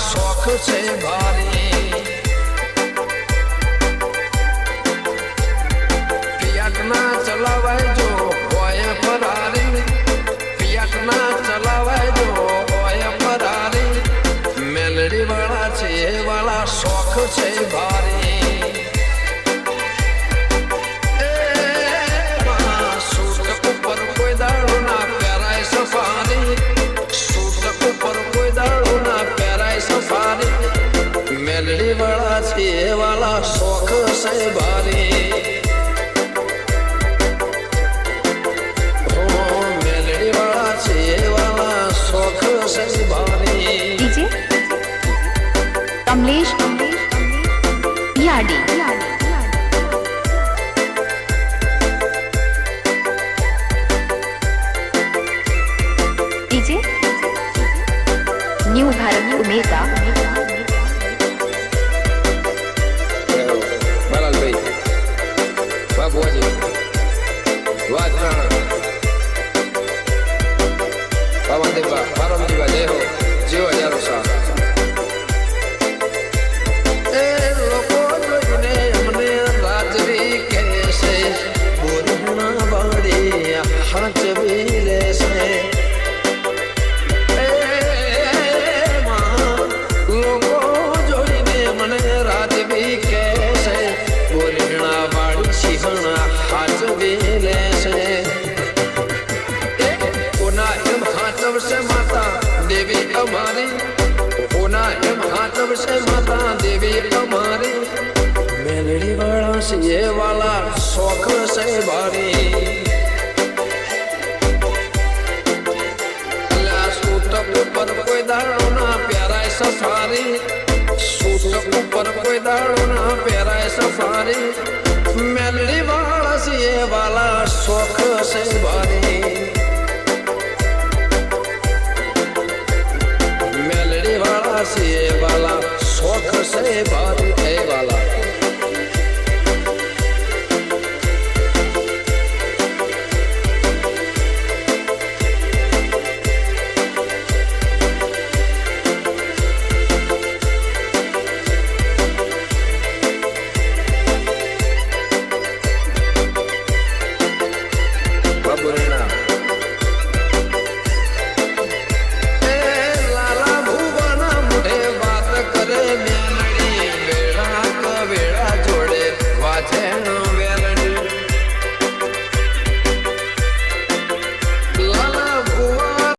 शौक से भारी पियट ना चलावे जो होए फरारी पियट ना चलावे जो होए फरारी मेलड़ी वाला छे वाला शौक से भारी मेलड़ी वाला छे वाला शौक से भारी मेलड़ी वाला छे वाला शौक से भारी डीजे कमलेश याडी डीजे न्यू भारत उमेदा देवी हमारी होना एम हाथव से माता देवी हमारी मेलड़ी वाला से ये वाला शौक से भारी सूट ऊपर कोई दाड़ो ना प्यारा सफारी सूट ऊपर कोई दाड़ो ना प्यारा सफारी मेलड़ी वाला से ये वाला शौक से भारी से वाला शौक से भारी